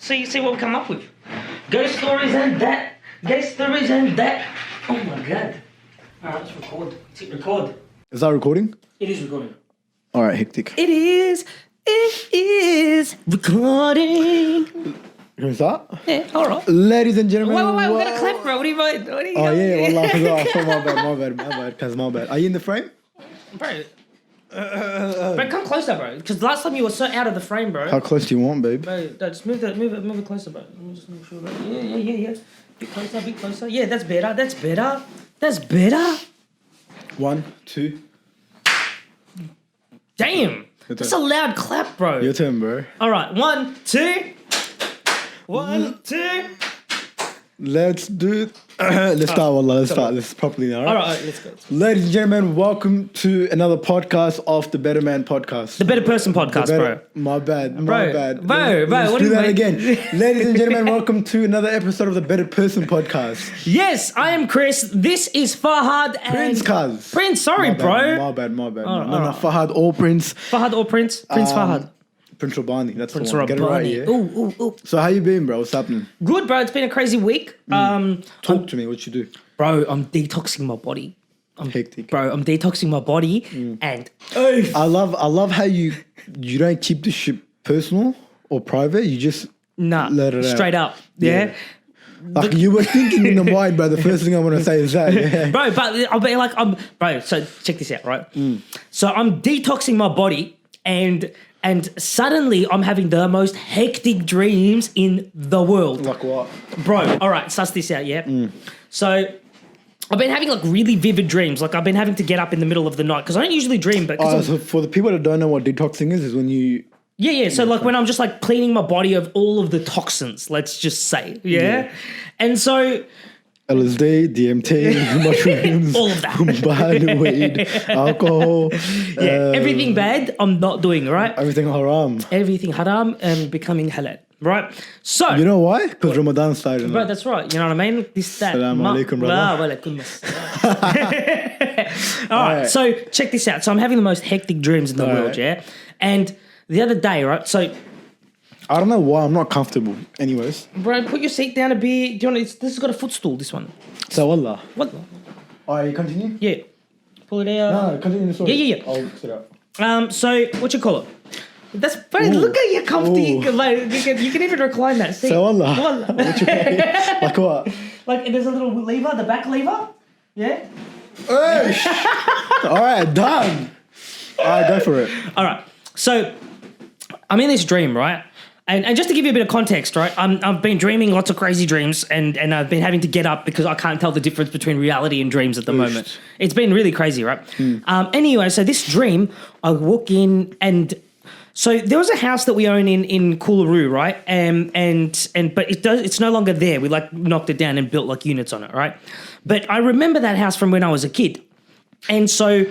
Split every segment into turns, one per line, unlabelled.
See what we come up with. Ghost stories and that. Ghost stories and that. Oh my god. Alright, let's record. Let's hit record.
Is that recording?
It is recording.
Alright, hectic.
It is recording.
Who's that?
Yeah, alright.
Ladies and gentlemen.
Wait, we got a clap, bro. What do you mean?
Oh yeah, well, I forgot. My bad. Are you in the frame?
Bro. Bro, come closer, bro. Because last time you were so out of the frame, bro.
How close do you want, babe?
Bro, no, just move it closer, bro. Let me just make sure. Yeah. Bit closer. Yeah, that's better.
1, 2.
Damn. That's a loud clap, bro.
Your turn, bro.
All right, 1, 2. 1, 2.
Let's do it. Let's start, Wallah. Let's start this properly, alright?
All right, let's go.
Ladies and gentlemen, welcome to another podcast of the Better Man Podcast.
The Better Person Podcast, bro.
My bad.
Bro,
Let's
what
do
do you
that
mean?
again. Ladies and gentlemen, welcome to another episode of the Better Person Podcast.
Yes, I am Chris. This is Fahad and... Prince, sorry, bro.
My bad.
Oh,
No,
alright.
Fahad or Prince.
Fahad or Prince? Prince Fahad.
Prince Rabbani, that's
Prince
the one. Get it right, yeah?
Ooh.
So how you been, bro? What's happening?
Good, bro. It's been a crazy week.
Talk to me, what you do?
Bro, I'm detoxing my body.
Hectic.
Bro, I'm detoxing my body and...
I love how you don't keep the shit personal or private, you just
Nah,
let it out.
straight up. Yeah.
Like you were thinking in the mind, bro. The first thing I want to say is that, yeah.
Bro, but I'll be like, bro, so check this out, right? So I'm detoxing my body and suddenly I'm having the most hectic dreams in the world.
Like what?
Bro, all right, suss this out, yeah? So I've been having like really vivid dreams. Like I've been having to get up in the middle of the night because I don't usually dream, but...
So for the people that don't know what detoxing is when you...
Yeah. So like when I'm just like cleaning my body of all of the toxins, let's just say, yeah? And so...
LSD, DMT, mushrooms,
all of that.
Kumbaya, weed, alcohol.
Everything bad, I'm not doing, right?
Everything haram.
Everything haram and becoming halal, right? So...
You know why? Because Ramadan started.
Bro, that's right. You know what I mean? This, that.
Assalamu alaikum, brother.
Wa alaikum assalam. All right, so check this out. So I'm having the most hectic dreams in the world, yeah? And the other day, right? So...
I don't know why I'm not comfortable. Anyways.
Bro, put your seat down a bit. Do you want to... This has got a footstool, this one.
So Allah.
What?
Alright, you continue?
Yeah. Pull it out.
No, continue the story.
Yeah.
I'll sit up.
So, what you call it? That's... Bro, look at your comfy... You can even recline that seat.
So Allah.
Wallah.
Like what?
Like, there's a little lever, the back lever. Yeah?
Hey! Alright, done. Alright, go for it.
All right. So, I'm in this dream, right? And just to give you a bit of context, right? I've been dreaming lots of crazy dreams and I've been having to get up because I can't tell the difference between reality and dreams at the moment. It's been really crazy, right? Anyway, so this dream, I walk in and... So there was a house that we own in Coolaroo, right? But it's no longer there. We like knocked it down and built like units on it, right? But I remember that house from when I was a kid. And so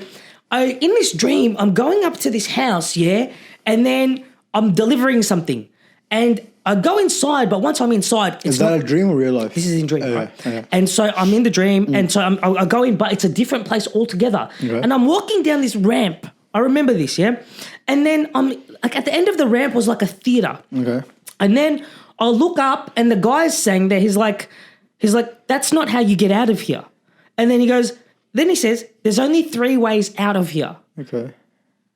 in this dream, I'm going up to this house, yeah? And then I'm delivering something. And I go inside, but once I'm inside...
Is that a dream or real life?
This is in dream, right?
Okay.
And so I'm in the dream, and so I go in, but it's a different place altogether.
Okay.
And I'm walking down this ramp. I remember this, yeah? And then I'm like at the end of the ramp was like a theater.
Okay.
And then I look up, and the guy's saying there, he's like, that's not how you get out of here. And then he says, there's only 3 ways out of here.
Okay.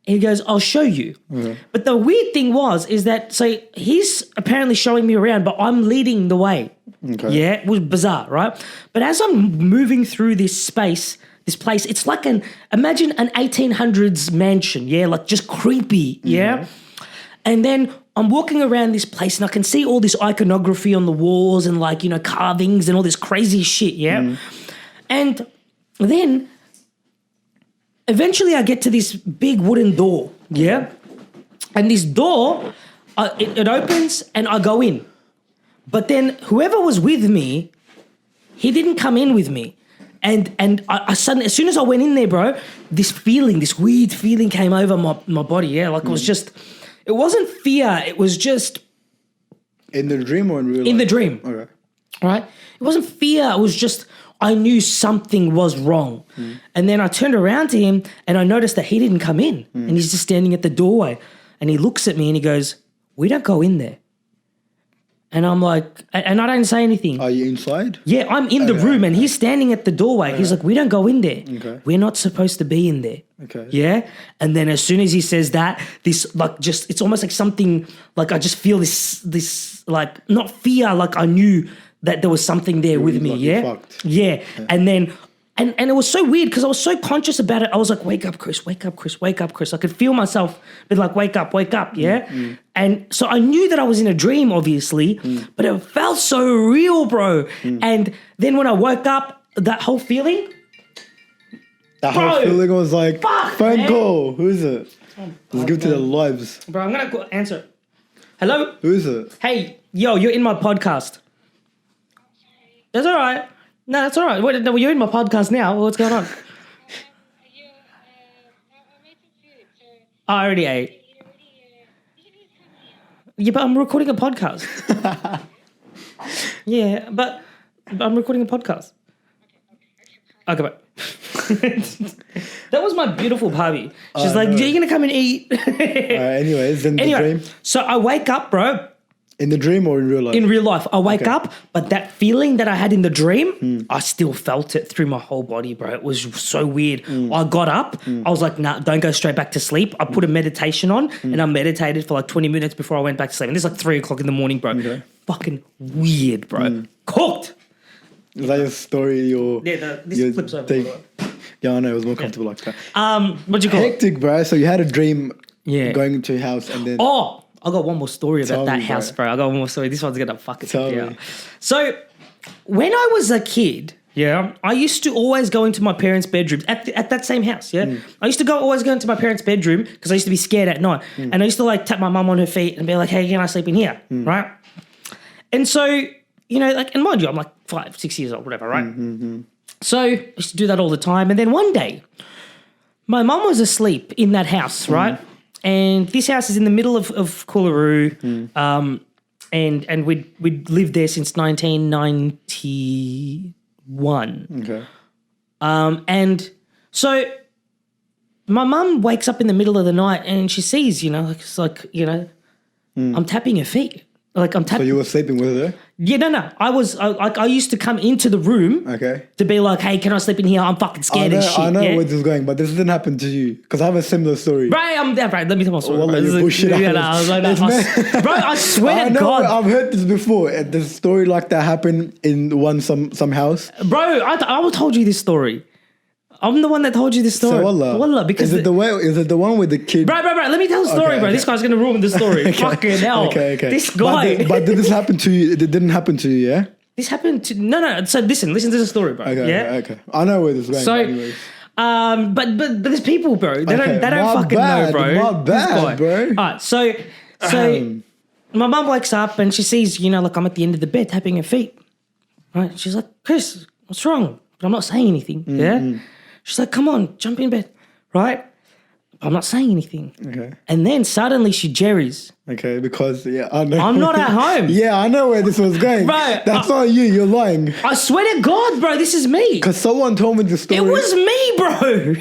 He goes, I'll show you.
Okay.
But the weird thing is that, so he's apparently showing me around, but I'm leading the way.
Okay.
Yeah, it was bizarre, right? But as I'm moving through this place, it's like imagine an 1800s mansion, yeah? Like just creepy, yeah? And then I'm walking around this place and I can see all this iconography on the walls and like, you know, carvings and all this crazy shit, yeah? And then... Eventually, I get to this big wooden door, yeah? And this door, it opens and I go in. But then whoever was with me, he didn't come in with me. And I suddenly, as soon as I went in there, bro, this weird feeling came over my body, yeah? Like it was just, it wasn't fear, it was just...
In the dream or in real life?
In the dream.
Okay.
Right? It wasn't fear, it was just... I knew something was wrong. And then I turned around to him and I noticed that he didn't come in. And he's just standing at the doorway. And he looks at me and he goes, we don't go in there. And I'm like, and I don't say anything.
Are you inside?
Yeah, I'm in the room and he's standing at the doorway. He's like, we don't go in there.
Okay.
We're not supposed to be in there.
Okay.
Yeah. And then as soon as he says that, this like just, it's almost like something, like I just feel this like not fear, like I knew that there was something there with me.
like you're
Yeah.
fucked.
Yeah. And then, and it was so weird because I was so conscious about it. I was like, wake up, Chris, wake up, Chris, wake up, Chris. I could feel myself be like, wake up, yeah? And so I knew that I was in a dream, obviously, but it felt so real, bro. And then when I woke up, that whole feeling,
That whole
Bro,
feeling was like,
fuck,
phone
man.
call. Who is it? Let's give to the lives.
bro, I'm going to answer. Hello?
Who is it?
Hey, yo, you're in my podcast. That's all right. No, that's all right. Wait, no, you're in my podcast now. What's going on?
I made some food, so
I already ate.
you already, you can just come here.
Yeah, but I'm recording a podcast. Yeah, but I'm recording a podcast. Okay, bye. That was my beautiful Barbie. She's like,
no.
"You're gonna come and eat."
Anyways, in the
Anyway,
dream.
so I wake up, bro.
In the dream or in real life?
In real life, I wake
Okay.
up, but that feeling that I had in the dream, I still felt it through my whole body, bro. It was so weird. I got up. I was like, nah, don't go straight back to sleep. I put a meditation on and I meditated for like 20 minutes before I went back to sleep. And it's like 3 o'clock in the morning, bro.
Okay.
Fucking weird, bro. Cooked.
Is that your story?
This
your
flips over.
thing? Yeah, I know. It was more comfortable like that.
What'd you call it?
Hectic, bro. So you had a dream
Yeah.
going into your house and then...
Oh, I got one more story about
Tell
that
me,
house, bro. I got one more story. This one's gonna fucking
Tell
yeah.
me.
So, when I was a kid, yeah, I used to always go into my parents' bedrooms at that same house. Yeah, I used to always go into my parents' bedroom because I used to be scared at night, and I used to like tap my mum on her feet and be like, "Hey, can I sleep in here?" Right? And so, you know, like, and mind you, I'm like 5, 6 years old, whatever, right? So I used to do that all the time, and then one day, my mum was asleep in that house, right? And this house is in the middle of Coolaroo, and we'd lived there since 1991.
Okay.
And so my mum wakes up in the middle of the night and she sees, you know, like, it's like, you know, I'm tapping her feet. Like I'm
So
tapping.
you were sleeping with her?
Yeah, no. I used to come into the room
Okay.
to be like, hey, can I sleep in here? I'm fucking scared and shit.
I know
yeah?
where this is going, but this didn't happen to you. Because I have a similar story.
Right, I'm there, right. Let me tell my story.
Wallah,
bro.
you
This is-
bullshit
yeah, no,
ass.
I was like, no,
It's
bro, I swear
I
to
know,
God.
I've heard this before. The story like that happened in some house.
Bro, I told you this story. I'm the one that told you this story.
So Wallah,
because
is it the one with the kid?
Bro, let me tell the story,
Okay,
bro.
okay.
This guy's gonna ruin the story. Fucking hell.
Okay.
This guy.
But did this happen to you? It didn't happen to you, yeah?
This happened to no. So listen to the story, bro.
Okay,
yeah.
okay. I know where this is going.
So,
anyways.
but there's people, bro. They
Okay,
don't
my
fucking
bad,
know, bro.
my
This
bad,
guy.
bro.
All right, so my mum wakes up and she sees, you know, like I'm at the end of the bed tapping her feet. Right? She's like, Chris, what's wrong? But I'm not saying anything. Yeah. She's like, come on, jump in bed. Right? I'm not saying anything.
Okay.
And then suddenly she jerries.
Okay, because I know.
I'm not at home.
Yeah, I know where this was going.
Right,
That's not you. You're lying.
I swear to God, bro, this is me.
Because someone told me the story.
It was me, bro.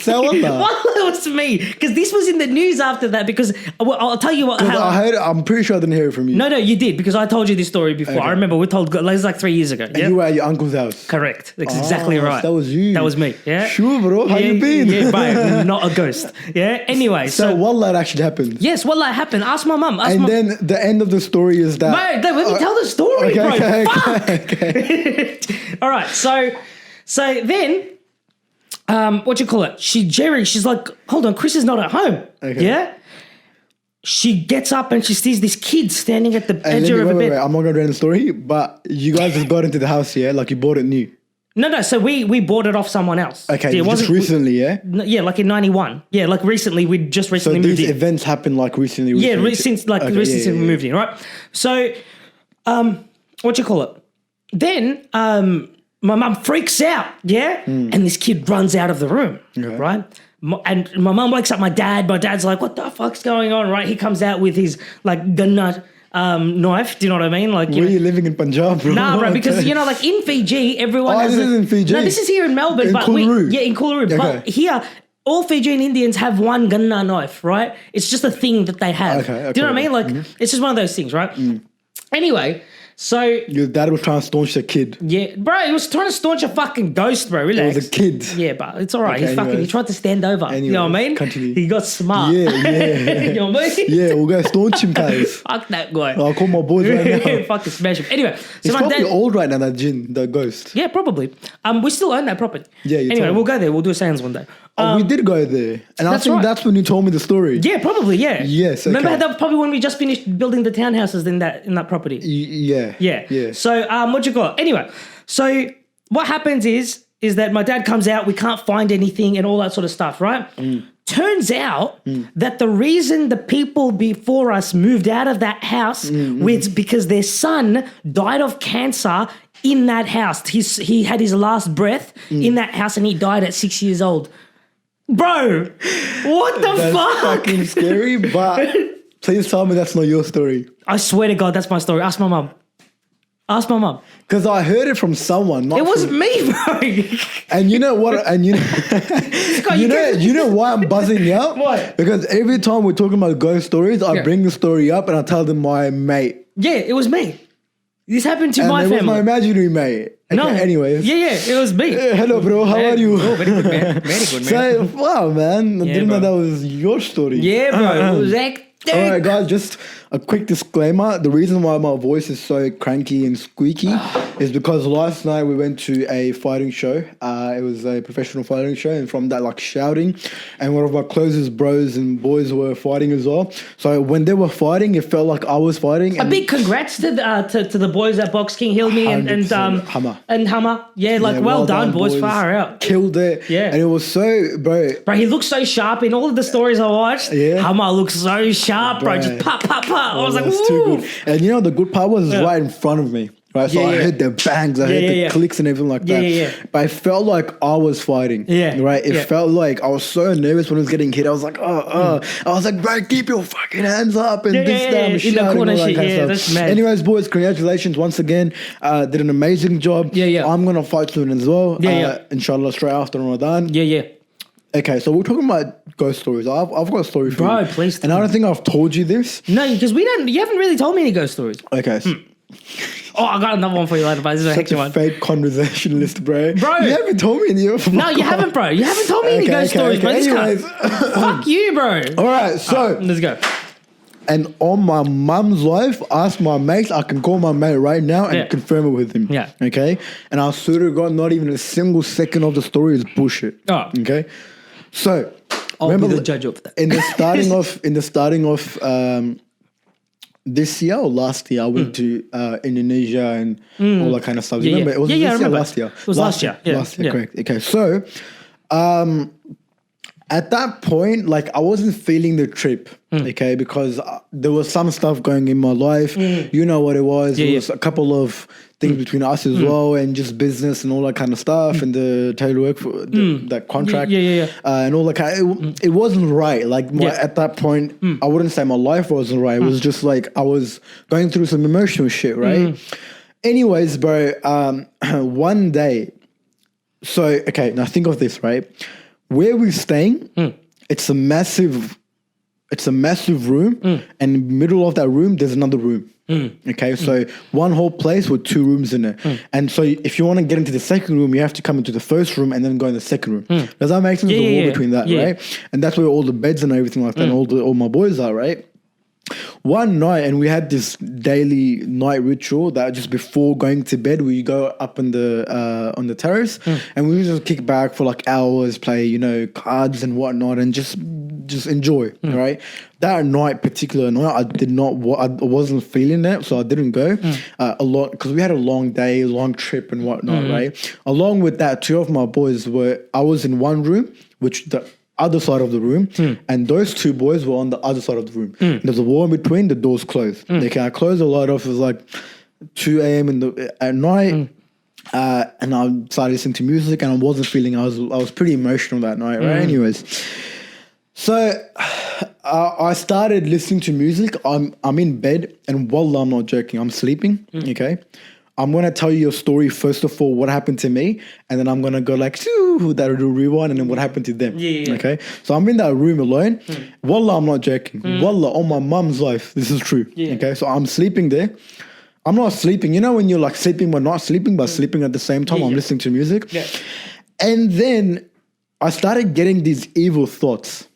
Tell them that.
Well, it was me. Because this was in the news after that. Because I'll tell you what.
'Cause
How,
I heard. I'm pretty sure I didn't hear it from you.
no, you did. Because I told you this story before.
Okay.
I remember we told. It was like 3 years ago. Yeah?
You were at your uncle's house.
Correct. That's exactly
Ah,
right.
That was you.
That was me. Yeah.
Sure, bro. How you been?
Yeah, bro. Not a ghost. Yeah. Anyway,
So
so
wallah, it actually happened.
yes, what like happened? Ask my mum. Ask
And
my.
then the end of the story is that.
Bro, let me tell the story, bro.
Okay,
Fuck.
okay.
All right, so then, what you call it? She's like, hold on, Chris is not at home.
Okay.
Yeah. She gets up and she sees this kid standing at the
And
edge
let me,
of a
wait,
bed.
I'm not gonna read the story, but you guys just got into the house, yeah? Like you bought it new.
No. So we bought it off someone else.
Okay,
Yeah, it
just
wasn't
recently, yeah?
Yeah, like in '91. Yeah, like recently. We just
So
recently moved
these
in.
events happened like recently.
Yeah,
recently.
since like
Okay,
recently
yeah,
since we
yeah,
moved in, right? So, what you call it? Then, my mum freaks out, yeah, and this kid runs out of the room,
Okay.
right? And my mum wakes up my dad. My dad's like, "What the fuck's going on?" Right? He comes out with his like gunut knife. Do you know what I mean? Like,
Were you living in Punjab, bro?
nah, bro, because you know, like in Fiji, everyone.
Oh,
has
this is in Fiji?
No, this is here in Melbourne,
In
but
Coolaroo?
in Coolaroo. But
Okay.
here, all Fijian Indians have one gunna knife, right? It's just a thing that they have.
Okay,
Do you know what I
okay.
mean? Like, it's just one of those things, right? Anyway, so
Your dad was trying to staunch the kid.
yeah, bro, he was trying to staunch a fucking ghost, bro.
It
Relax.
was a kid.
Yeah, but it's all right.
Okay,
He
anyways.
tried to stand over. You know what I
Anyways,
mean?
continue.
He got smart.
Yeah, yeah.
You know what I mean?
Yeah, we'll go staunch him, guys.
Fuck that guy.
I'll call my boys right now.
Fucking smash him. Anyway, so
He's
my
probably
dad.
old right now, that Jin, the ghost.
Yeah, probably. We still own that property.
Yeah, you
Anyway,
told me.
we'll go there. We'll do a seance one day.
We did go there. And I
that's
think
right.
that's when you told me the story.
Yeah, probably. Yeah.
Yes,
Remember
okay.
that was probably when we just finished building the townhouses in that property.
Yeah.
Yeah.
Yeah.
So what you call it? Anyway, so what happens is that my dad comes out, we can't find anything and all that sort of stuff, right? Turns out that the reason the people before us moved out of that house was because their son died of cancer in that house. He had his last breath in that house and he died at 6 years old. Bro, what the
That's
fuck?
fucking scary, but please tell me that's not your story.
I swear to God, that's my story. Ask my mum. Ask my mum.
Because I heard it from someone. Not
It was
from,
me, bro.
and you know what? And you know,
Scott,
you know why I'm buzzing you up?
Why?
Because every time we're talking about ghost stories, I
Yeah.
bring the story up and I tell them my mate.
Yeah, it was me. This happened to
And
my
it was
family.
my imaginary mate. Okay,
No.
anyways.
Yeah, it was me.
Hello, bro. How are you?
Oh, very good, man. Very good, man.
So, wow, man. I
Yeah,
didn't know
bro.
that was your story.
Yeah, bro. It was hectic.
All right, guys, just a quick disclaimer. The reason why my voice is so cranky and squeaky is because last night we went to a fighting show. It was a professional fighting show, and from that, like shouting, and one of my closest bros and boys were fighting as well. So when they were fighting, it felt like I was fighting.
A big congrats to the boys at Box King Heal Me and
100%. Hammer.
And Hammer. Yeah, like
Yeah,
well done, boys. Far out.
Killed it.
Yeah.
And it was so, bro.
Bro, he looks so sharp in all of the stories I watched.
Yeah.
Hammer looks so sharp, bro.
Right.
Just pop, pop, pop. I was like,
That's
woo.
too good. And you know, the good part was right in front of me. Right, so
Yeah,
I
yeah.
heard the bangs, I heard
yeah,
the
yeah.
clicks and everything like
Yeah,
that.
yeah, yeah.
But I felt like I was fighting.
Yeah,
Right? It
yeah.
felt like I was so nervous when I was getting hit. I was like, I was like, bro, keep your fucking hands up and
Yeah,
this,
yeah,
that,
yeah.
and
In the
shouting,
corner
all that
shit.
kind
Yeah,
of
that's
stuff.
mad.
Anyways, boys, congratulations once again. Did an amazing job.
Yeah, yeah.
I'm gonna fight soon as well.
Yeah, yeah.
Inshallah, straight after Ramadan.
Yeah, yeah.
Okay, so we're talking about ghost stories. I've got a story for you.
Bro, please
And I don't think I've told you this.
No, because you haven't really told me any ghost stories.
Okay.
Oh, I got another one for you later, but this is a
Such
hectic
a
one.
fake conversationalist, bro.
Bro.
You haven't told me any of them.
No, you haven't, bro. You haven't told me any ghost stories, bro. This
Anyways.
cunt- Fuck you, bro.
All right, so,
Let's go.
and on my mum's life, ask my mates. I can call my mate right now and
Yeah.
confirm it with him.
Yeah.
Okay? And I swear to God, not even a single second of the story is bullshit.
Oh.
Okay? So,
I'll
remember
be the judge of that.
in the starting of this year or last year, I went to Indonesia and all that kind of stuff. You
Yeah,
remember?
yeah.
It was
Yeah,
this
yeah, I
year,
remember.
last year.
It was last year. Yeah,
Last year,
yeah.
correct. Okay, so at that point, like I wasn't feeling the trip,
Hmm.
okay, because there was some stuff going in my life. You know what it was.
Yeah,
there
yeah.
was a couple of things between us as well, and just business and all that kind of stuff, and the tailor work for that contract,
Yeah.
and all that kind. It wasn't right. Like
Yeah.
at that point, I wouldn't say my life wasn't right. It was just like I was going through some emotional shit, right? Anyways, bro, one day. So okay, now think of this, right? Where we're staying, it's a massive room, and in the middle of that room, there's another room. Okay, so one whole place with two rooms in it. And so if you want to get into the second room, you have to come into the first room and then go in the second room. Does that make sense?
Yeah,
The
yeah,
wall
yeah.
between that,
Yeah.
right? And that's where all the beds and everything like that, and all my boys are, right? One night, and we had this daily night ritual that just before going to bed, we go up on the terrace, and we just kick back for like hours, play cards and whatnot, and just enjoy. Right, that particular night, I wasn't feeling it, so I didn't go a lot because we had a long day, long trip and whatnot. Right, along with that, two of my boys I was in one room, which the other side of the room, and those two boys were on the other side of the room. There's a wall in between, the doors closed. Okay, I closed a lot off. It was like 2 a.m. at night, and I started listening to music, and I wasn't feeling. I was pretty emotional that night, right? Anyways, so I started listening to music. I'm in bed, and wallah, I'm not joking. I'm sleeping. Okay. I'm going to tell you a story, first of all, what happened to me, and then I'm going to go like, that will rewind, and then what happened to them.
Yeah.
Okay? So I'm in that room alone. Wallah, I'm not joking. Wallah, on my mum's life, this is true.
Yeah.
Okay? So I'm sleeping there. I'm not sleeping. You know when you're like sleeping but not sleeping, but sleeping at the same time.
Yeah,
I'm
yeah.
listening to music.
Yeah.
And then I started getting these evil thoughts,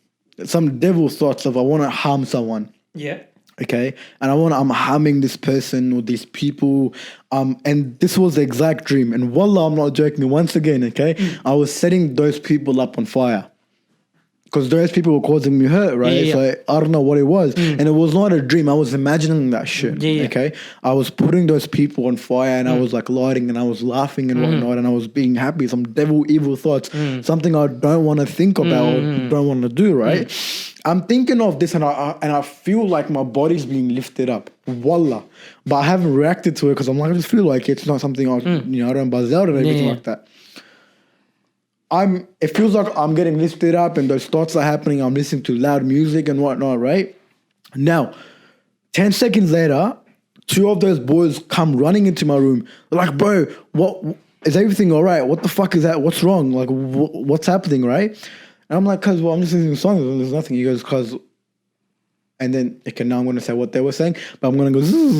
some devil thoughts of I want to harm someone.
Yeah.
Okay, and I'm harming this person or these people, and this was the exact dream. And wallah, I'm not joking. Once again, okay, I was setting those people up on fire because those people were causing me hurt, right?
Yeah, yeah.
So I don't know what it was, and it was not a dream. I was imagining that shit.
Yeah, yeah.
Okay, I was putting those people on fire, and I was like lighting, and I was laughing and whatnot, and I was being happy. Some devil evil thoughts, something I don't want to think about, or don't want to do, right? I'm thinking of this and I feel like my body's being lifted up. Wallah. But I haven't reacted to it because I'm like, I just feel like it's not something I don't buzz out or anything
Yeah.
like that. It feels like I'm getting lifted up and those thoughts are happening. I'm listening to loud music and whatnot, right? Now, 10 seconds later, two of those boys come running into my room. They're like, bro, what is everything all right? What the fuck is that? What's wrong? Like, what's happening, right? And I'm like, cause I'm just listening to songs. There's nothing. He goes, cause, and then okay, now I'm gonna say what they were saying, but I'm gonna go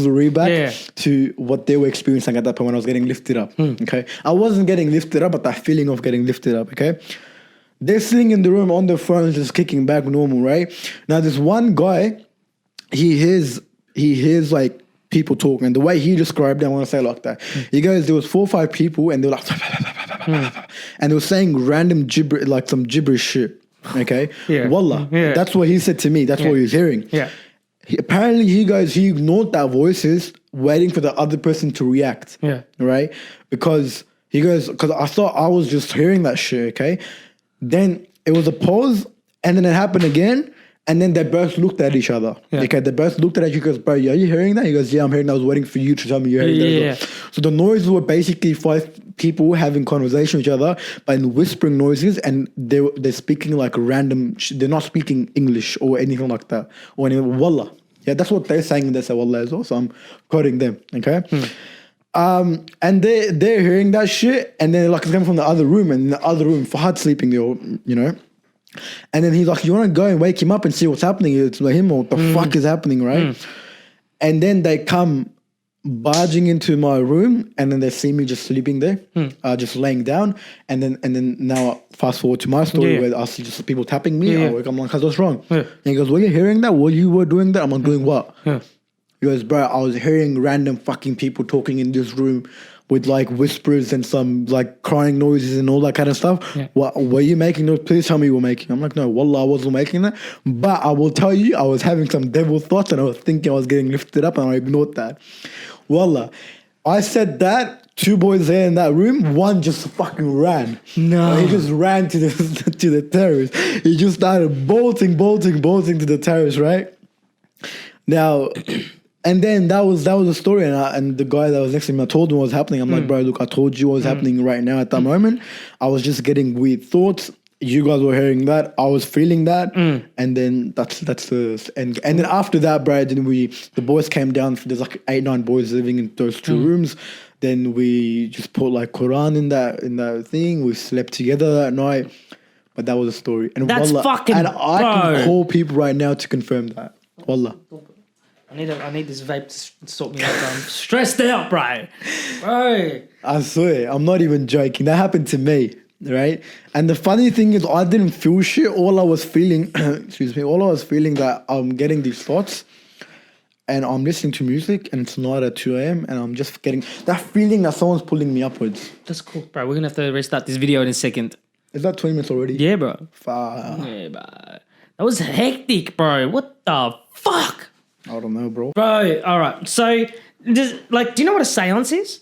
read back to what they were experiencing at that point when I was getting lifted up. Okay, I wasn't getting lifted up, but that feeling of getting lifted up. Okay, they're sitting in the room on their phones, just kicking back normal, right? Now this one guy, he hears like people talking, and the way he described it, I want to say it like that. He goes, there was 4 or 5 people, and they were like, and they were saying random gibberish, like some gibberish shit. Okay,
Yeah.
Wallah,
Yeah.
that's what he said to me. That's what he was hearing.
Yeah.
Apparently, he ignored that voices, waiting for the other person to react.
Yeah.
Right, because I thought I was just hearing that shit. Okay, then it was a pause, and then it happened again. And then they both looked at each other.
Yeah.
Okay, they both looked at each other. He goes, bro, are you hearing that? He goes, yeah, I'm hearing that. I was waiting for you to tell me you're hearing that.
Yeah.
as well. So the noises were basically 5 people having conversation with each other, but in whispering noises, and they're speaking like random. They're not speaking English or anything like that. Or anything. Wallah. Yeah, that's what they're saying. They say Wallah as well. So I'm quoting them. Okay. And they're hearing that shit, and then like it's coming from the other room, and in the other room, Fahad's sleeping there, you know. And then he's like, you want to go and wake him up and see what's happening? It's like him, what the fuck is happening, right? And then they come barging into my room, and then they see me just sleeping there, just laying down. And then now fast forward to my story where I see just people tapping me.
Yeah.
I'm like, what's wrong?
Yeah.
And he goes, were you hearing that? Well, you were doing that? I'm like, doing what?
Yeah.
He goes, bro, I was hearing random fucking people talking in this room with like whispers and some like crying noises and all that kind of stuff.
Yeah.
What were you making those? Please tell me you were making. I'm like, no, wallah, I wasn't making that. But I will tell you, I was having some devil thoughts and I was thinking I was getting lifted up and I ignored that. Wallah, I said that, 2 boys there in that room, one just fucking ran.
No.
He just ran to the to the terrace. He just started bolting to the terrace, right? Now, and then that was the story, and the guy that was next to me, I told him what was happening. I'm like, bro, look, I told you what was happening right now at that moment. I was just getting weird thoughts. You guys were hearing that. I was feeling that, and then that's the and then after that, bro, then the boys came down. There's like 8-9 boys living in those 2 rooms. Then we just put like Quran in that thing. We slept together that night. But that was a story. And
That's fucking
and I can
bro.
call people right now to confirm that. Wallah.
I need this vape to sort me out. I'm stressed out, bro. Bro.
I swear, I'm not even joking. That happened to me, right? And the funny thing is, I didn't feel shit. All I was feeling, that I'm getting these thoughts, and I'm listening to music, and it's not at 2 a.m., and I'm just getting that feeling that someone's pulling me upwards.
That's cool, bro. We're gonna have to restart this video in a second.
Is that 20 minutes already?
Yeah, bro.
Fuck.
Yeah, bro. That was hectic, bro. What the fuck?
I don't know, bro.
Bro, all right. So, do you know what a seance is?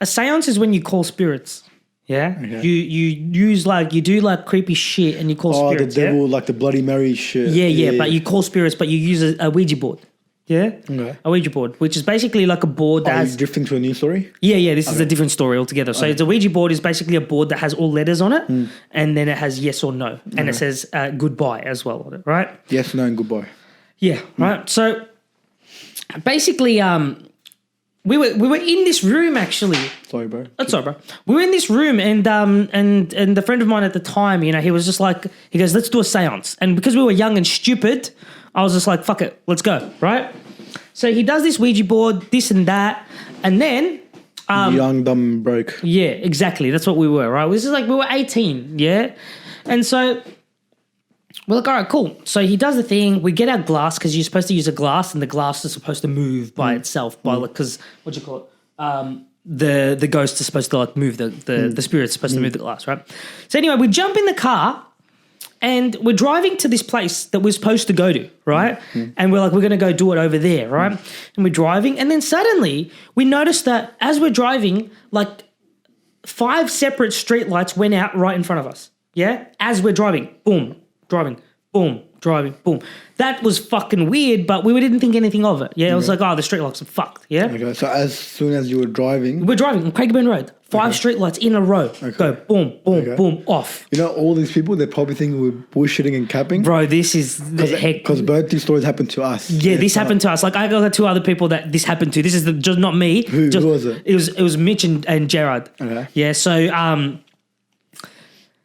A seance is when you call spirits. Yeah?
Okay.
You do like creepy shit and you call
Oh,
spirits.
the devil, like the Bloody Mary shit.
Yeah, but you call spirits, but you use a Ouija board. Yeah?
Okay.
A Ouija board, which is basically like a board that
Are you
has...
drifting to a new story?
Yeah, this is a different story altogether. So it's a Ouija board is basically a board that has all letters on it, and then it has yes or no, and it says goodbye as well on it, right?
Yes, no, and goodbye.
Yeah, right. So basically, we were in this room actually.
Sorry, bro.
That's all right, bro. We were in this room, and the friend of mine at the time, you know, he was just like, he goes, let's do a seance. And because we were young and stupid, I was just like, fuck it, let's go, right? So he does this Ouija board, this and that, and then
Young, dumb, and broke.
yeah, exactly. That's what we were, right? This is like we were 18, yeah? And so we're like, all right, cool. So he does the thing. We get our glass because you're supposed to use a glass and the glass is supposed to move by itself by like, because, what do you call it? The ghost is supposed to like move the spirit's supposed to move the glass, right? So anyway, we jump in the car and we're driving to this place that we're supposed to go to, right? And we're like, we're going to go do it over there, right? And we're driving. And then suddenly we notice that as we're driving, like 5 separate streetlights went out right in front of us. Yeah? As we're driving. Boom. Driving. Boom. Driving. Boom. That was fucking weird, but we didn't think anything of it. Yeah? It was like, oh, the streetlights are fucked. Yeah?
Okay, so as soon as you were driving,
We're driving on Craigieburn Road. 5 streetlights in a row. Go boom, boom, boom, off.
you know, all these people, they're probably thinking we're bullshitting and capping.
Bro, this is the heck.
Because both these stories happened to us.
Yeah, this happened to us. Like I got 2 other people that this happened to. This is just not me.
Who was it?
It was Mitch and Gerard.
Okay.
Yeah. So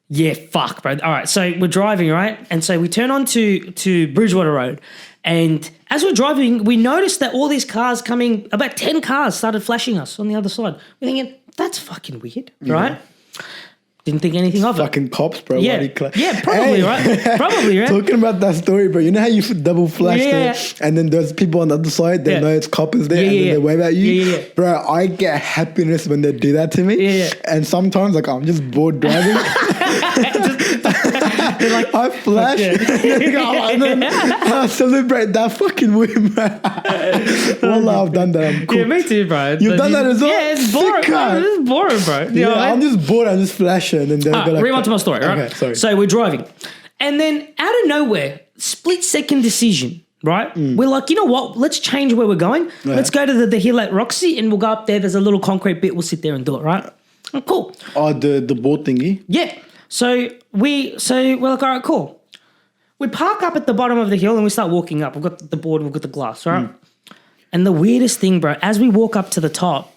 yeah, fuck, bro. All right. So we're driving, right, and so we turn on to Bridgewater Road, and as we're driving, we noticed that all these cars coming, about 10 cars started flashing us on the other side. We're thinking that's fucking weird, right? Didn't think anything of it.
Fucking cops, bro.
Yeah,
Why do you
yeah, probably, right? Probably, right?
Talking about that story, bro. You know how you double flash
Yeah.
there, and then there's people on the other side. They
Yeah.
know it's coppers there,
Yeah,
and then
yeah.
they wave at you.
Yeah.
Bro, I get happiness when they do that to me.
Yeah.
And sometimes, like, I'm just bored driving.
They're like,
I flash, and then I celebrate that fucking win, bro. Wallah, I've done that. I'm cool.
yeah, me too, bro.
You've done that as well?
Yeah, it's
Sick,
boring, bro.
man.
It's boring, bro. You know
Yeah,
what I
I'm
mean?
just bored. I'm just flashing, and then they'll go like,
rewind to my story, right?
Okay, sorry.
So we're driving, and then out of nowhere, split-second decision, right?
Mm.
We're like, you know what? Let's change where we're going. Let's go to the hill at Roxy, and we'll go up there. There's a little concrete bit. We'll sit there and do it, right? Oh, cool.
Oh, the board thingy.
Yeah. So we're like, all right, cool. We park up at the bottom of the hill and we start walking up. We've got the board, we've got the glass, right? And the weirdest thing, bro, as we walk up to the top,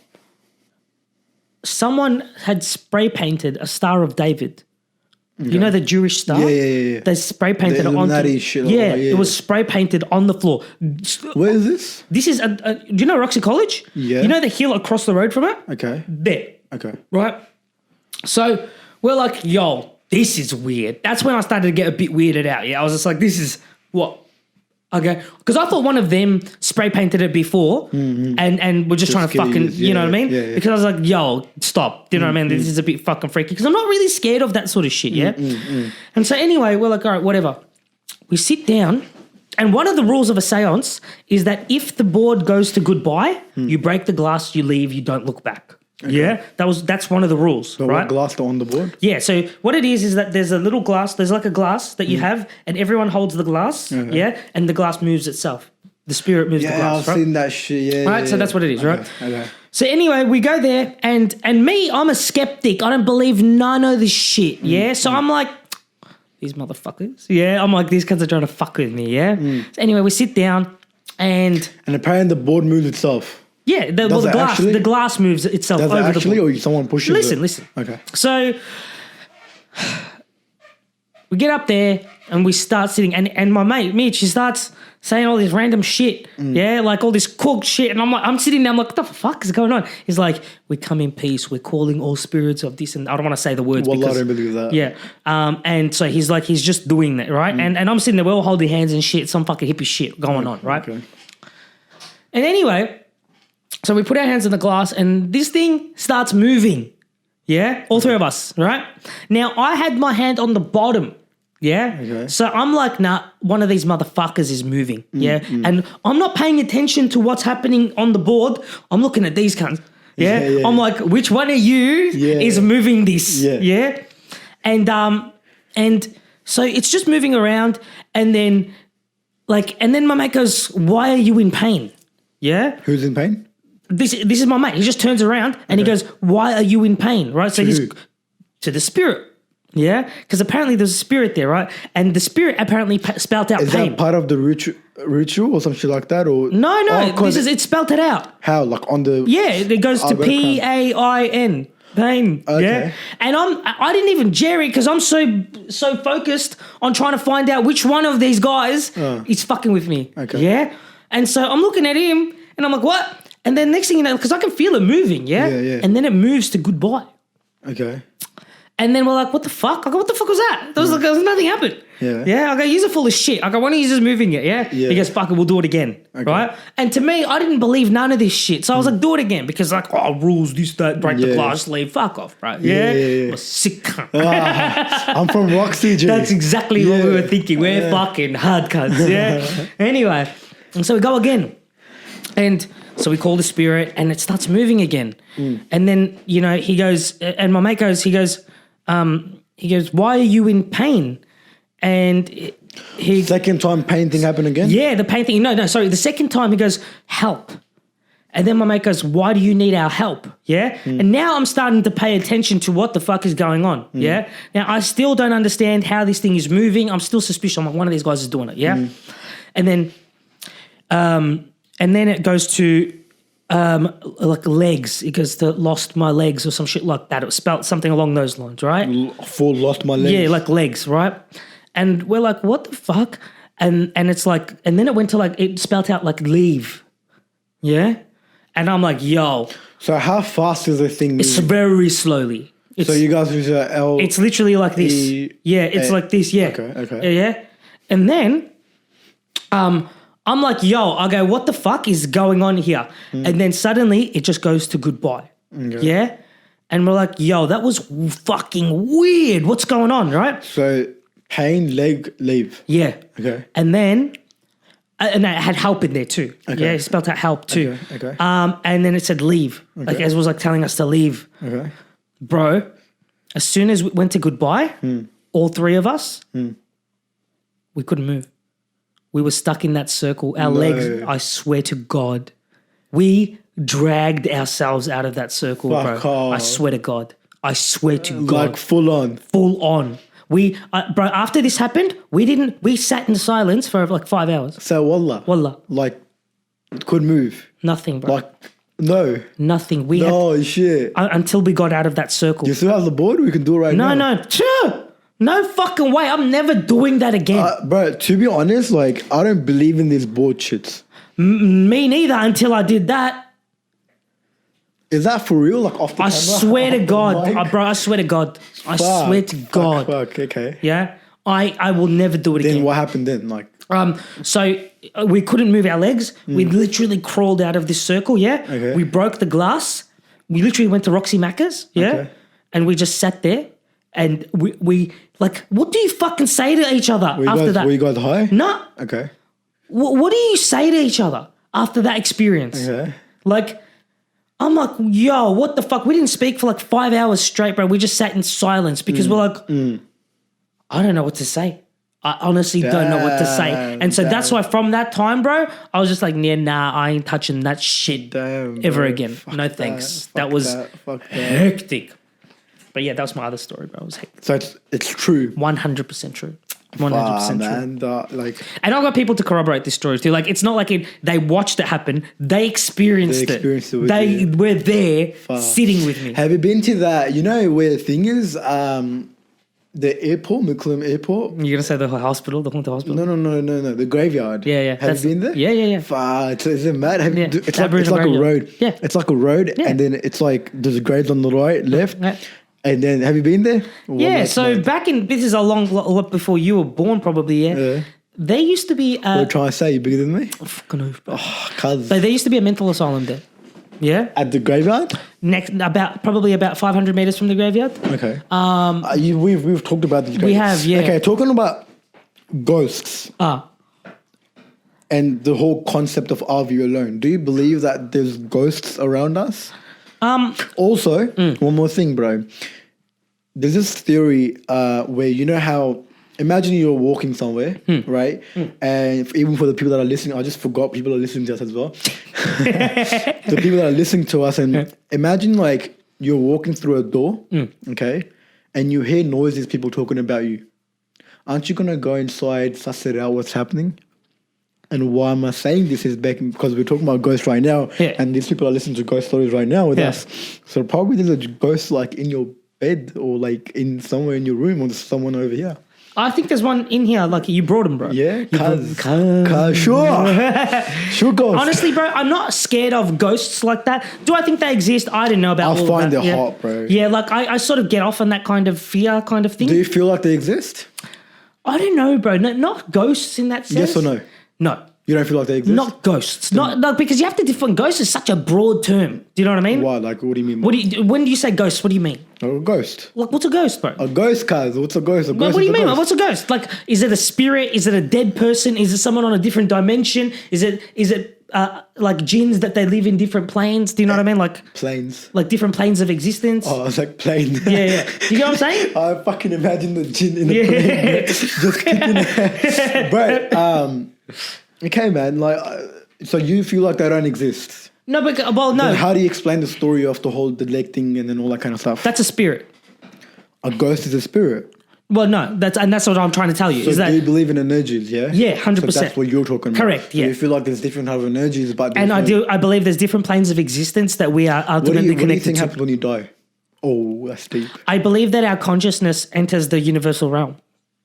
someone had spray painted a Star of David. You know the Jewish star?
Yeah.
They spray painted
The
it onto.
Illuminati shit,
Yeah,
yeah.
it was spray painted on the floor.
Where is this?
This is do you know Roxy College?
Yeah.
You know the hill across the road from it?
Okay.
There.
Okay.
Right? So we're like, yo, this is weird. That's when I started to get a bit weirded out. Yeah, I was just like, this is what? Okay. Because I thought one of them spray painted it before and we're just trying to
get
fucking,
used,
you know what I
yeah,
mean?
yeah.
Because I was like, yo, stop. Do you know what I mean? This is a bit fucking freaky. Because I'm not really scared of that sort of shit, yeah? And so anyway, we're like, all right, whatever. We sit down. And one of the rules of a seance is that if the board goes to goodbye, you break the glass, you leave, you don't look back. Yeah, that's one of the rules,
But
right?
what glass on the board?
Yeah, so what it is that there's a little glass, there's like a glass that you have, and everyone holds the glass, yeah, and the glass moves itself. The spirit moves the
Yeah,
glass,
I've
right?
seen that shit. Yeah.
Right, so that's what it is, right?
Okay.
So anyway, we go there, and me, I'm a skeptic. I don't believe none of this shit, yeah? So I'm like, these motherfuckers, yeah? I'm like, these kids are trying to fuck with me, yeah? So anyway, we sit down, and
And apparently the board moves itself.
yeah, the
it
glass,
actually?
the glass moves itself
Does it
over
actually,
the board.
or someone pushes it?
Listen.
Okay.
So we get up there and we start sitting, and my mate Mitch, he starts saying all this random shit, yeah, like all this cooked shit, and I'm sitting there, I'm like, what the fuck is going on? He's like, we come in peace, we're calling all spirits of this, and I don't want to say the words
Wallah,
because
I don't believe that.
yeah, and so he's like, he's just doing that, right? And I'm sitting there, we're all holding hands and shit, some fucking hippie shit going on, right?
Okay.
And anyway, so we put our hands in the glass and this thing starts moving. Yeah? All 3 of us, right? Now, I had my hand on the bottom. Yeah?
Okay.
So I'm like, nah, one of these motherfuckers is moving. Yeah? And I'm not paying attention to what's happening on the board. I'm looking at these cunts. Yeah?
Yeah.
I'm like, which one of you is moving this?
Yeah.
Yeah? And so it's just moving around and then my mate goes, why are you in pain? Yeah?
Who's in pain?
This is my mate. He just turns around and he goes, why are you in pain? Right? So he's
who?
to the spirit. Yeah? Because apparently there's a spirit there, right? And the spirit apparently spelt out
Is
pain.
that part of the ritual or something like that? Or
No,
Oh, 'cause
it spelt it out.
how? Like on the
Yeah, it goes to
I've got a
PAIN. Pain.
Okay.
Yeah. And I didn't even Jerry because I'm so focused on trying to find out which one of these guys is fucking with me.
Okay.
Yeah. And so I'm looking at him and I'm like, what? And then next thing you know, because I can feel it moving, yeah?
Yeah.
And then it moves to goodbye.
Okay.
And then we're like, what the fuck? I go, what the fuck was that? There was nothing happened.
Yeah.
Yeah. I go, you're full of shit. I go, why don't you just moving it? Yeah.
Yeah.
He goes, fuck it, we'll do it again. Right. And to me, I didn't believe none of this shit. So I was like, do it again. Because like, oh, rules, this, that, break the
Yeah.
glass, leave, fuck off, bro.
Yeah.
I'm a sick cunt.
I'm from Roxy, G.
That's exactly what we were thinking. We're fucking hard cunts. Yeah. Anyway. And so we go again. And so we call the spirit and it starts moving again. And then, you know, he goes, and my mate goes, he goes, why are you in pain? And he,
Second time pain thing happened again?
yeah, the pain thing. No, sorry. The second time he goes, help. And then my mate goes, why do you need our help? Yeah. And now I'm starting to pay attention to what the fuck is going on. Yeah. Now I still don't understand how this thing is moving. I'm still suspicious. I'm like, one of these guys is doing it. Yeah. And then it goes to like legs. It goes to lost my legs or some shit like that. It was spelt something along those lines, right?
Full lost my legs.
Yeah, like legs, right? And we're like, what the fuck? And it's like, and then it went to like, it spelt out like leave. Yeah? And I'm like, yo,
So how fast is the thing
it's
moving?
very slowly. It's,
So you guys use a L.
it's literally like this.
E-
Yeah, it's
A-
like this, yeah.
Okay.
Yeah. And then I'm like, yo, I go, what the fuck is going on here? And then suddenly it just goes to goodbye. Yeah. And we're like, yo, that was fucking weird. What's going on, right?
So pain, leg, leave.
Yeah.
Okay.
And then, and it had help in there too.
Okay.
Yeah, it spelled out help too.
Okay.
And then it said leave. Like
Okay.
it was like telling us to leave.
Okay.
Bro, as soon as we went to goodbye, all three of us, we couldn't move. We were stuck in that circle. Our legs, I swear to God, we dragged ourselves out of that circle,
Fuck
bro. I
off.
swear to God. I swear to God.
Like full on.
Full on. We, bro, after this happened, we sat in silence for like 5 hours.
So wallah.
Wallah.
Like could move.
Nothing, bro.
Like no.
Nothing. We had,
No shit.
until we got out of that circle.
You still have the board? We can do it right now.
No, sure. No fucking way. I'm never doing that again.
Bro, to be honest, like I don't believe in these board shits.
Me neither until I did that.
Is that for real? Like off the
I
camera?
swear to
Off the
God.
mic?
Bro, I swear to God. I swear to God.
Fuck, okay.
Yeah. I will never do it
Then
again.
what happened then? Like
So we couldn't move our legs. We literally crawled out of this circle, yeah?
Okay.
We broke the glass. We literally went to Roxy Macca's, yeah?
Okay.
And we just sat there and we like, what do you fucking say to each other
were you
after
guys,
that?
were you guys high?
No.
Okay.
What do you say to each other after that experience?
Okay.
Like, I'm like, yo, what the fuck? We didn't speak for like 5 hours straight, bro. We just sat in silence because we're like, I don't know what to say. I honestly don't know what to say. And so that's why from that time, bro, I was just like, nah, I ain't touching that shit
Damn,
ever
bro.
again.
Fuck
No thanks.
Fuck
That was
fuck that.
hectic. But yeah, that was my other story, bro. It was hectic.
So it's true.
100% true. 100% true.
Man, like
And I've got people to corroborate this story too. Like, it's not like they watched it happen. They experienced
They experienced it with
They
you.
were there sitting with me.
have you been to that? You know where the thing is? The airport, McLean Airport.
You're going to say the hospital, the haunted hospital?
No. The graveyard.
Yeah.
Have
That's-
you been there?
Yeah.
Fuck, is it mad?
Yeah.
It's like a
Aboriginal graveyard.
road.
Yeah.
It's like a road,
Yeah.
and then it's like there's graves on the right, left,
Yeah.
and then have you been there? Well,
Yeah,
that's
so
mad.
back in, this is a lot before you were born probably, yeah?
Yeah.
There used to be
What are you trying to say? You bigger than me?
fucking oof, bro.
Cuz
So there used to be a mental asylum there. Yeah?
at the graveyard.
Probably about 500 meters from the graveyard.
Okay. We've talked about this.
We have, yeah.
Okay, talking about ghosts
Ah.
and the whole concept of are we alone? Do you believe that there's ghosts around us? Also, one more thing, bro. There's this theory where you know how. Imagine you're walking somewhere, right? And even for the people that are listening, I just forgot people are listening to us as well. The people that are listening to us, and imagine like you're walking through a door, okay, and you hear noises, people talking about you. Aren't you gonna go inside, suss it out, what's happening? And why am I saying this is because we're talking about ghosts right now,
Yeah.
and these people are listening to ghost stories right now with
Yeah.
us. So probably there's a ghost like in your bed or like in somewhere in your room or there's someone over here.
I think there's one in here. Like you brought him, bro.
Yeah, cuz.
Cuz.
Sure ghost.
Honestly, bro, I'm not scared of ghosts like that. Do I think they exist? I don't know about
I
all
find
that.
it hot, bro.
Yeah, like I sort of get off on that kind of fear kind of thing.
Do you feel like they exist?
I don't know, bro. No, not ghosts in that sense.
Yes or no?
No.
You don't feel like they exist?
Not ghosts. Not because you have to define ghost is such a broad term. Do you know what I mean?
Why? Like, what do you mean?
When do you say ghost? What do you mean?
A ghost.
Like, what's a ghost, bro?
A ghost, cuz. What's a ghost? A ghost
What do you
is a
mean?
ghost.
What's a ghost? Like, is it a spirit? Is it a dead person? Is it someone on a different dimension? Is it like jinns that they live in different planes? Do you know what I mean?
Planes.
Like different planes of existence.
Oh, it's like plane.
Yeah. You know what I'm saying?
I fucking imagine the jinn in the
Yeah.
plane. Just kicking it. Bro, okay, man. Like, so you feel like they don't exist.
No, but well, no.
Then how do you explain the story of the whole the leg thing and then all that kind of stuff?
That's a spirit.
A ghost is a spirit.
Well, no, that's what I'm trying to tell you.
So
is that
do you believe in energies, yeah?
Yeah, 100%.
So that's what you're talking about.
Correct, yeah.
So you feel like there's different type of energies, but
and
there's
I believe there's different planes of existence that we are
What do
ultimately
you
connected
think
to.
happens when you die? Oh, that's deep.
I believe that our consciousness enters the universal realm.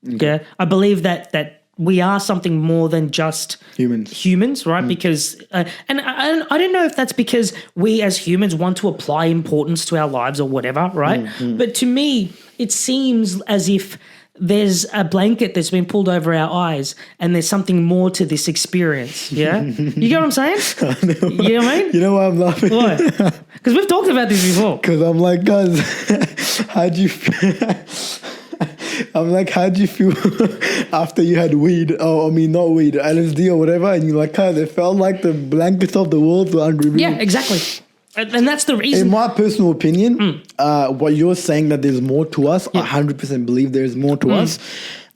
Yeah, I believe that we are something more than just
Humans.
right? Because and I don't know if that's because we as humans want to apply importance to our lives or whatever, right? But to me, it seems as if there's a blanket that's been pulled over our eyes and there's something more to this experience. Yeah, you get what I'm saying? You know what I mean?
You know why I'm laughing?
Why? Because we've talked about this before.
Because I'm like, guys, how'd you feel? I'm like, how'd you feel after you had weed? Oh, I mean, not weed, LSD or whatever. And you're like, guys, it felt like the blankets of the world were unrevealed.
Yeah, exactly. And that's the reason.
In my personal opinion, what you're saying that there's more to us, I 100% believe there's more to us.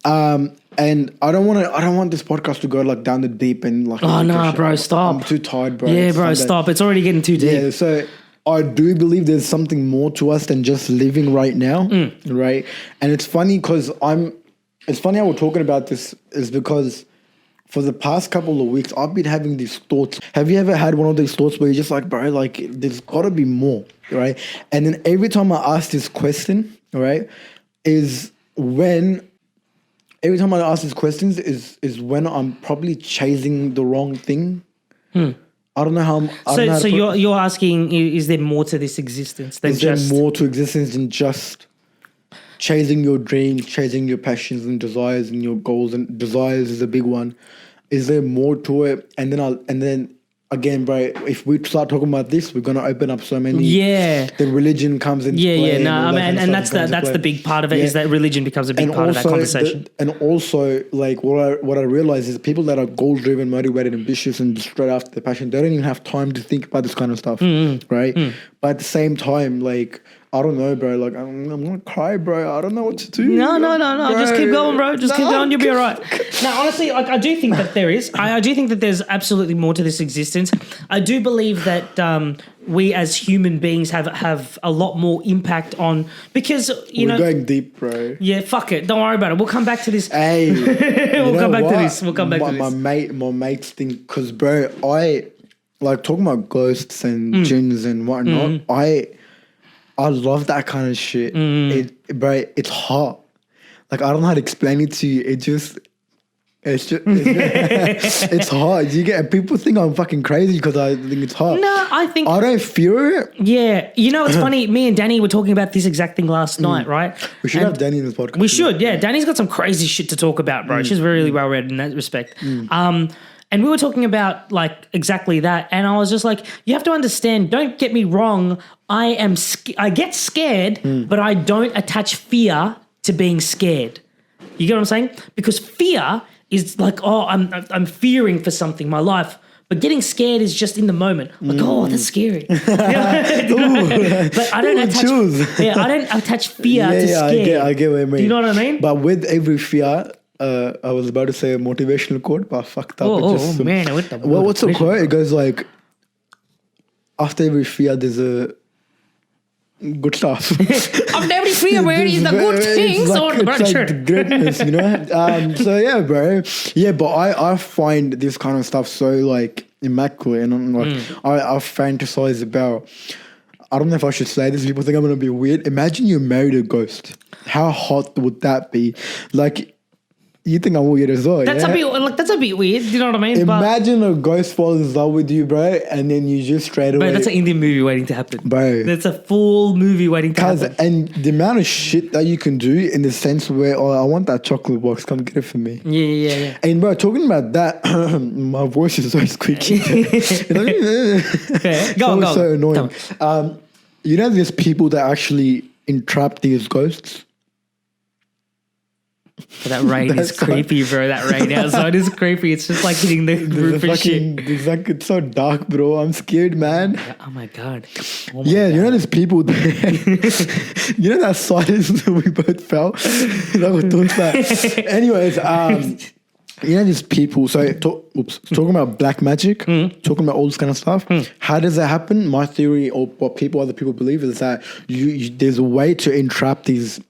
And I don't want this podcast to go like down the deep and like.
Oh no, bro, stop!
I'm too tired, bro.
Yeah,
It's
bro,
Sunday.
stop! It's already getting too deep.
Yeah, so I do believe there's something more to us than just living right now, right? And it's funny because it's funny how we're talking about this is because for the past couple of weeks I've been having these thoughts. Have you ever had one of these thoughts where you're just like, bro, like there's got to be more, right? And then every time I ask this question, right, is when. Every time I ask these questions is when I'm probably chasing the wrong thing. I don't know how.
So you're asking, is there more to this existence than
Is there
just
more to existence than just chasing your dreams, chasing your passions and desires and your goals? And desires is a big one. Is there more to it? And then again, bro, if we start talking about this, we're gonna open up so many.
Yeah.
The religion comes into play.
No,
all
I
that
mean,
kind of
and
stuff comes
that's
into
the
play.
big part of it is
Yeah.
that religion becomes a big part of that conversation.
And also, like what I realize is people that are goal driven, motivated, ambitious, and straight after their passion, they don't even have time to think about this kind of stuff, right? But at the same time, like I don't know, bro. Like I'm gonna cry, bro. I don't know what to do.
No.
Bro.
Just keep going, bro. Just keep
No.
going. You'll be all right. No, honestly, like I do think that there is. I do think that there's absolutely more to this existence. I do believe that we as human beings have a lot more impact on because
We're going deep, bro.
Yeah, fuck it. Don't worry about it. We'll come back to this.
Hey,
We'll come back to this. We'll come back to
my
this.
my mates think because, bro, I like talking about ghosts and jinns and whatnot. I love that kind of shit. Bro, it's hot. Like I don't know how to explain it to you. It's hard. You get people think I'm fucking crazy because I think it's hard.
No, I think
I don't fear it.
yeah. You know, it's funny. Me and Danny were talking about this exact thing last night, right?
We should
And
have Danny in this podcast.
we should, yeah. Danny's got some crazy shit to talk about, bro. She's really well read in that respect. And we were talking about like exactly that, and I was just like, you have to understand. Don't get me wrong. I get scared, but I don't attach fear to being scared. You get what I'm saying? Because fear is like, oh, I'm fearing for something, my life. But getting scared is just in the moment. Like, oh, that's scary. But I don't attach. Yeah, I don't attach fear to scare.
I get what you mean.
Do you know what I mean?
But with every fear, I was about to say a motivational quote, but I fucked up.
Oh man, what the?
Well, what's the quote? It goes like, after every fear, there's a good stuff.
After every fear, where is the good things?
It's
Or
like, it's like the greatness, you know? So yeah, bro. Yeah, but I find this kind of stuff so like immaculate, and I'm like, I fantasize about. I don't know if I should say this. People think I'm gonna be weird. Imagine you married a ghost. How hot would that be? Like, You think I'm weird as well?
That's
yeah?
a bit like that's a bit weird. You know what I mean?
Imagine a ghost falls in love with you, bro, and then you just straight away.
Bro, that's an Indian movie waiting to happen.
Bro.
That's a full movie waiting to
Cause,
happen.
and the amount of shit that you can do in the sense where, oh, I want that chocolate box, come get it for me.
Yeah.
And bro, talking about that, my voice is so squeaky.
Yeah. Go on, go on.
So annoying.
Go
You know, there's people that actually entrap these ghosts.
That rain is
That's like-
creepy, bro. That rain outside is creepy. It's just like hitting the roof and shit.
It's like it's so dark, bro. I'm scared, man.
Oh my god. Oh my
Yeah,
God.
you know, there's people that, you know, that silence that we both felt. That was thoughts that. Anyways, you know, there's people. So, talking about black magic, talking about all this kind of stuff. How does that happen? My theory, or what other people believe, is that there's a way to entrap these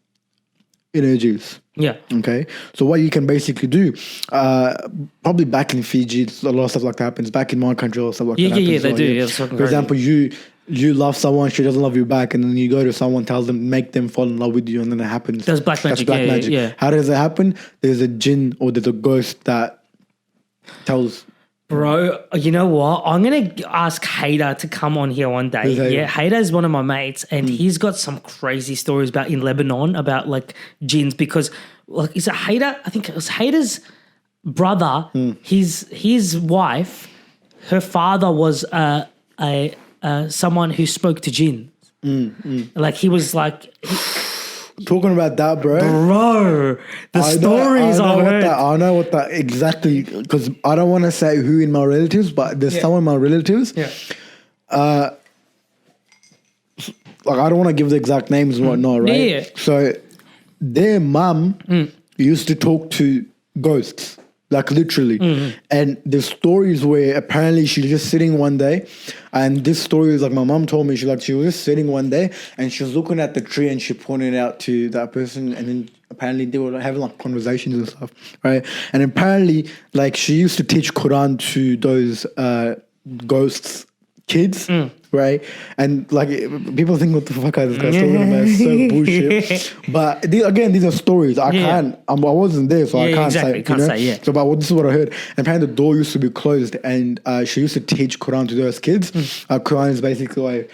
energies.
Yeah.
Okay, so what you can basically do, probably back in Fiji, a lot of stuff like that happens. Back in my country, a lot of stuff like that happens.
Yeah,
as
they
well,
do. Yeah, it's fucking
For
crazy.
example, you love someone, she doesn't love you back, and then you go to someone, tells them, make them fall in love with you, and then it happens.
That's black magic, yeah.
How does it happen? There's a jinn or there's a ghost that tells.
Bro, you know what? I'm going to ask Hader to come on here one day.
Who's Hader?
Yeah, Hader is one of my mates, and he's got some crazy stories about in Lebanon about like jinns because, like, is it Hader? I think it was Hader's brother, his wife, her father was someone who spoke to jinns. Like, he was like,
Talking about that, bro.
bro, the stories I've heard.
I know what that exactly, because I don't want to say who in my relatives, but there's some of my relatives.
Yeah.
Like, I don't want to give the exact names and whatnot, right?
Yeah.
So their mum used to talk to ghosts, like literally. And the stories where apparently she was just sitting one day, and this story is like my mum told me, she was just sitting one day and she was looking at the tree and she pointed out to that person, and then apparently they were having like conversations and stuff, right? And apparently, like, she used to teach Quran to those ghosts kids, right? And like, people think, what the fuck are this guy talking about? It's so bullshit. But these are stories. I wasn't there, so I can't
exactly.
say.
Can't say, yeah.
So, but this is what I heard. And apparently, the door used to be closed, and she used to teach Quran to those kids. Quran is basically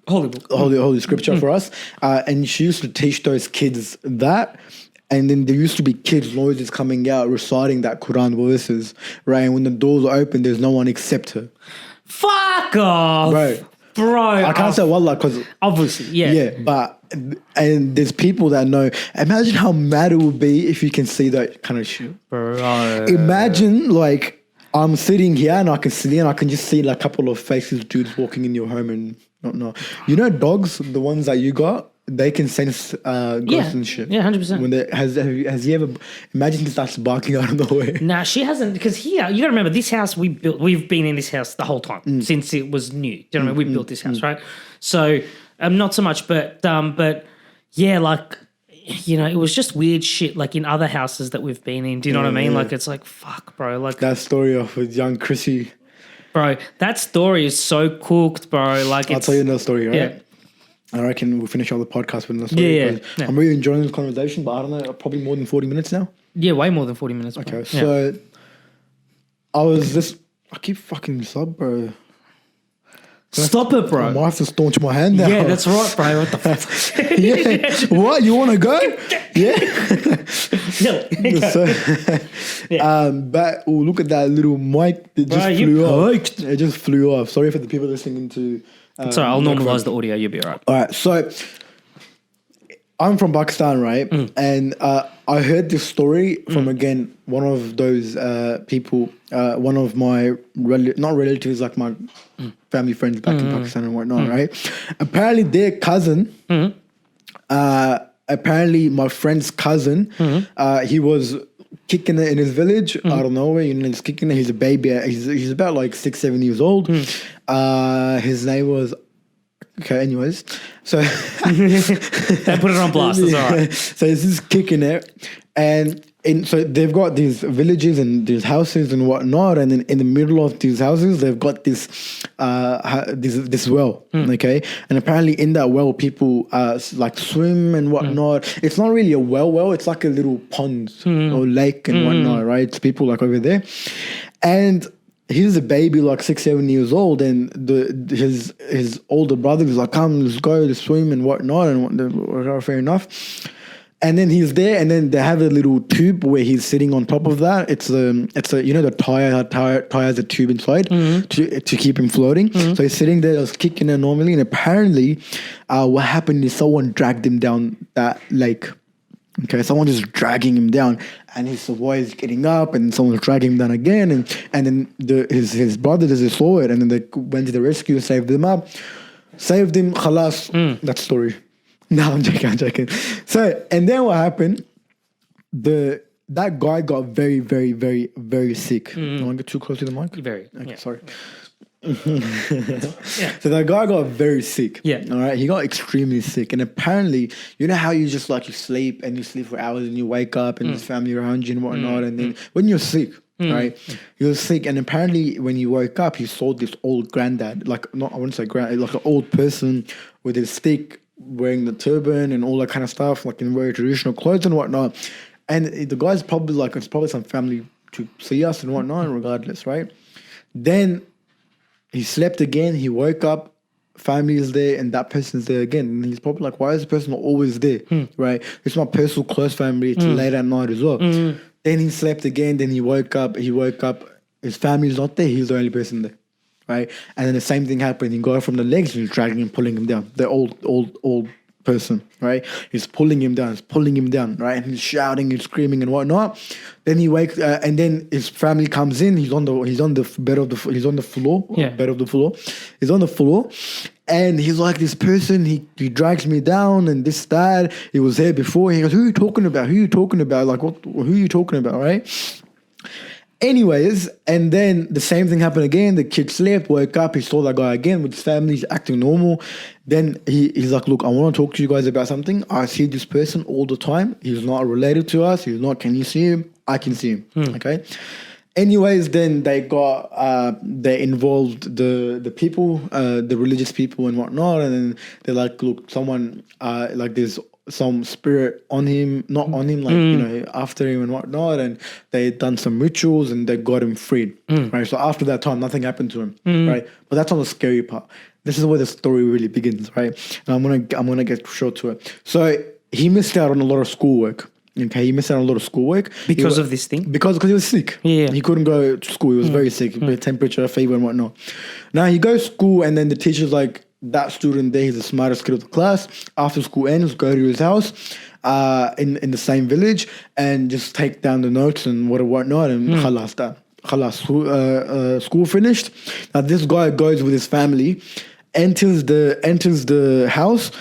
Holy book.
holy scripture for us. And she used to teach those kids that. And then there used to be kids' noises coming out reciting that Quran verses, right? And when the doors are open, there's no one except her.
Fuck off. Bro.
I can't say wallah because
Obviously, yeah.
yeah, but and there's people that know. Imagine how mad it would be if you can see that kind of shit.
Bro.
Imagine like I'm sitting here and I can see and I can just see like a couple of faces, dudes walking in your home and whatnot. You know, dogs, the ones that you got, they can sense ghosts and shit.
Yeah, 100%.
When has he ever? Imagine he starts barking out of nowhere.
Nah, she hasn't, because here, you gotta remember, this house we built, we've been in this house the whole time since it was new. Do you know what I mean? We built this house, right? So, not so much, but yeah, like, you know, it was just weird shit like in other houses that we've been in. Do you know what I mean? Like, it's like, fuck, bro. Like,
That story of with young Chrissy.
bro, that story is so cooked, bro. Like,
I'll
it's,
tell you another story, right?
yeah.
I reckon we'll finish all the podcast with another story.
Yeah,
because
yeah.
I'm really enjoying this conversation, but I don't know, probably more than 40 minutes now.
Yeah, way more than 40 minutes. Bro.
Okay,
Yeah.
so I keep fucking this up, bro.
Stop it,
I
bro.
might have to staunch my hand now.
Yeah, that's right, bro. What the fuck?
Yeah. What? You want to go? Yeah.
No.
But look at that little mic that just
Bro, you
flew off.
poked.
It just flew off. Sorry for the people listening to.
Sorry, I'll normalize the audio. You'll be all right.
All right, so I'm from Pakistan, right? And I heard this story from again one of those people, one of my not relatives, like my family friends back in Pakistan and whatnot, right? Apparently, their cousin, apparently my friend's cousin, he was kicking it in his village out of nowhere. You know, he's kicking it. He's a baby. He's about like 6-7 years old. His name was. Okay, anyways, so
Don't put it on blast. That's all right.
So he's just kicking it, and so they've got these villages and these houses and whatnot, and then in the middle of these houses they've got this this well, okay, and apparently in that well people like swim and whatnot. It's not really a well, it's like a little pond or lake and whatnot, right? It's people like over there, and he's a baby like 6-7 years old, and his older brother is like, come, let's go to swim and whatnot, and fair enough. And then he's there, and then they have a little tube where he's sitting on top of that. It's a you know the tire has a tube inside to keep him floating. So he's sitting there, just kicking it normally, and apparently, what happened is someone dragged him down that lake. Okay, someone just dragging him down, and his boy is getting up, and someone's dragging him down again, and then his brother just saw it, and then they went to the rescue, saved him up, saved him. Khalas, that story. No, I'm joking. So, and then what happened? That guy got very, very, very, very sick. Don't want to get too close to the mic?
Very.
Okay,
Yeah.
sorry.
Yeah.
So that guy got very sick.
Yeah.
All right. He got extremely sick. And apparently, you know how you just like you sleep for hours and you wake up and there's family around you and whatnot. And then when you're sick, right? You're sick. And apparently when you woke up, you saw this old granddad, like I wouldn't say granddad, like an old person with his stick, wearing the turban and all that kind of stuff, like in very traditional clothes and whatnot. And the guy's probably like, it's probably some family to see us and whatnot, regardless, right? Then he slept again, he woke up, family is there, and that person's there again. And he's probably like, why is the person always there, right? It's my personal close family, it's late at night as well. Then he slept again, then he woke up, his family's not there, he's the only person there. Right, and then the same thing happened. He got from the legs, and he's dragging him, pulling him down. The old person, right? He's pulling him down, right? And he's shouting and screaming and whatnot. Then he wakes, and then his family comes in. He's on the floor.
Yeah.
Bed of the floor. He's on the floor, and he's like, this person. He drags me down, and this that. He was there before. He goes, who are you talking about? Like, what? Who are you talking about? Right? Anyways, and then the same thing happened again. The kid slept, woke up, he saw that guy again with his family, he's acting normal. Then he's like, look, I want to talk to you guys about something. I see this person all the time. He's not related to us. Can you see him? I can see him. Okay. Anyways, then they involved the people, the religious people and whatnot. And then they're like, look, someone, like there's some spirit on him, not on him, like, you know, after him and whatnot. And they done some rituals and they got him freed, right? So after that time, nothing happened to him, right? But that's not the scary part. This is where the story really begins, right? And I'm gonna get short to it. So he missed out on a lot of schoolwork. Okay, he missed out on a lot of schoolwork
Because of this thing?
Because he was sick.
Yeah.
He couldn't go to school. He was very sick, temperature, fever, and whatnot. Now he goes to school, and then the teacher's like, that student there, he's the smartest kid of the class. After school ends, go to his house in the same village and just take down the notes and whatnot, and khalas, done. Khalas, school finished. Now this guy goes with his family, enters the house.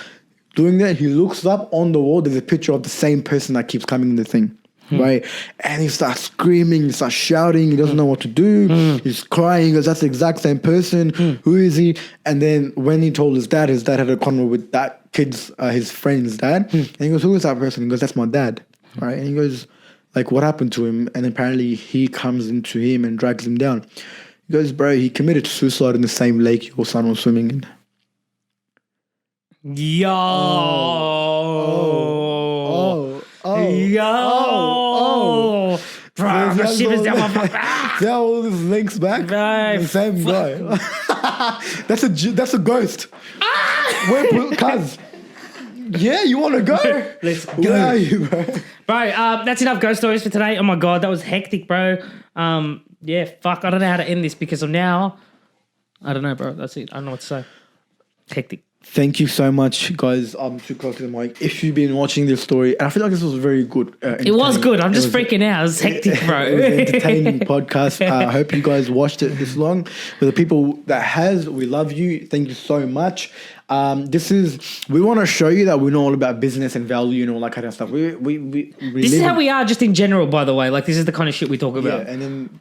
Doing that, he looks up on the wall. There's a picture of the same person that keeps coming in the thing, right? And he starts screaming, he starts shouting. He doesn't know what to do. He's crying. He goes, "That's the exact same person. Who is he?" And then when he told his dad had a convo with that kid's his friend's dad, and he goes, "Who is that person?" He goes, "That's my dad," right? And he goes, "Like, what happened to him?" And apparently he comes into him and drags him down. He goes, "Bro, he committed suicide in the same lake your son was swimming in."
Yo.
Yo.
Bro, my shivers down my back.
See how all this links back?
Right.
The same guy. That's a ghost. Wait, cuz. Yeah, you want to go?
Let's go.
Where are you, bro?
Bro, that's enough ghost stories for today. Oh my God, that was hectic, bro. Yeah, fuck, I don't know how to end this because of now. I don't know, bro. That's it. I don't know what to say. Hectic.
Thank you so much, guys. I'm too close to the mic. If you've been watching this story, and I feel like this was very good.
It was good. I'm just freaking out. It was hectic, bro.
It was an entertaining podcast. I hope you guys watched it this long. For the people that has, we love you. Thank you so much. We want to show you that we know all about business and value and all that kind of stuff. This
is how we are just in general, by the way. Like, this is the kind of shit we talk about.
Yeah, and then...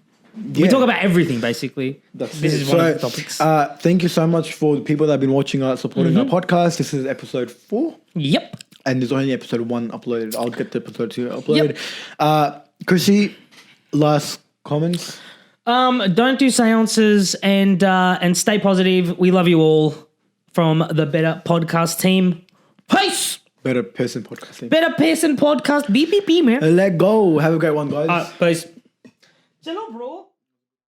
We talk about everything, basically. This is one of the topics.
Thank you so much for the people that have been watching us, supporting our podcast. This is episode 4.
Yep.
And there's only episode 1 uploaded. I'll get to episode 2 uploaded. Chrissy, last comments.
Don't do seances and stay positive. We love you all from the Better Podcast team. Peace.
Better Person Podcasting.
Better Person Podcast. Beep, beep, beep, man.
Let go. Have a great one, guys.
Peace. Hello, bro.